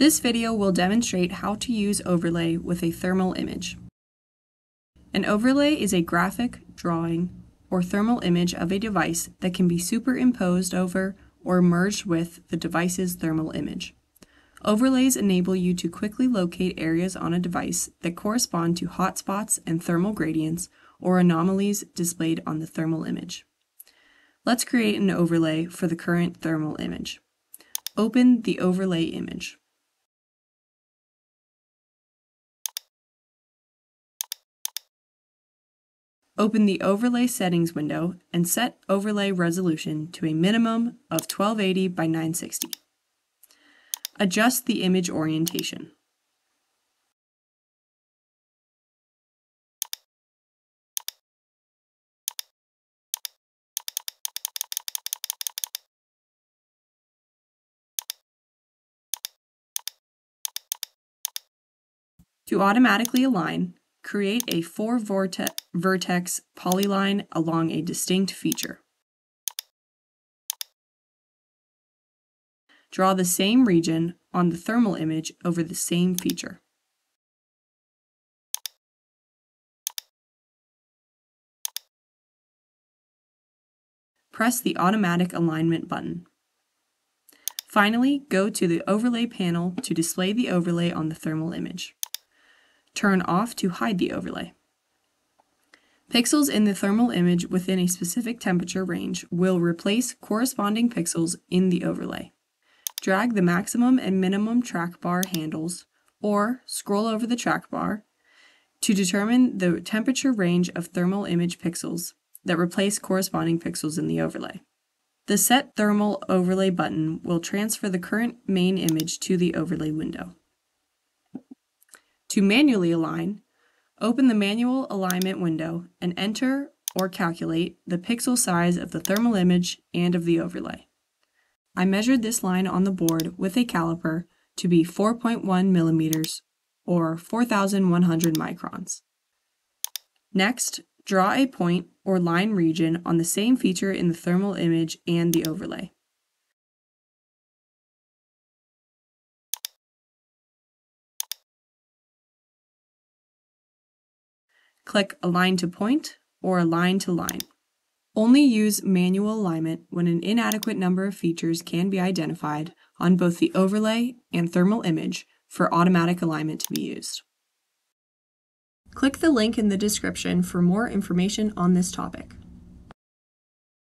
This video will demonstrate how to use overlay with a thermal image. An overlay is a graphic, drawing, or thermal image of a device that can be superimposed over or merged with the device's thermal image. Overlays enable you to quickly locate areas on a device that correspond to hotspots and thermal gradients or anomalies displayed on the thermal image. Let's create an overlay for the current thermal image. Open the overlay image. Open the Overlay Settings window and set overlay resolution to a minimum of 1280 by 960. Adjust the image orientation. To automatically align, create a 4-vertex polyline along a distinct feature. Draw the same region on the thermal image over the same feature. Press the Automatic Alignment button. Finally, go to the Overlay panel to display the overlay on the thermal image. Turn off to hide the overlay. Pixels in the thermal image within a specific temperature range will replace corresponding pixels in the overlay. Drag the maximum and minimum trackbar handles, or scroll over the trackbar, to determine the temperature range of thermal image pixels that replace corresponding pixels in the overlay. The Set Thermal Overlay button will transfer the current main image to the overlay window. To manually align, open the Manual Alignment window and enter or calculate the pixel size of the thermal image and of the overlay. I measured this line on the board with a caliper to be 4.1 millimeters or 4,100 microns. Next, draw a point or line region on the same feature in the thermal image and the overlay. Click Align to Point or Align to Line. Only use manual alignment when an inadequate number of features can be identified on both the overlay and thermal image for automatic alignment to be used. Click the link in the description for more information on this topic.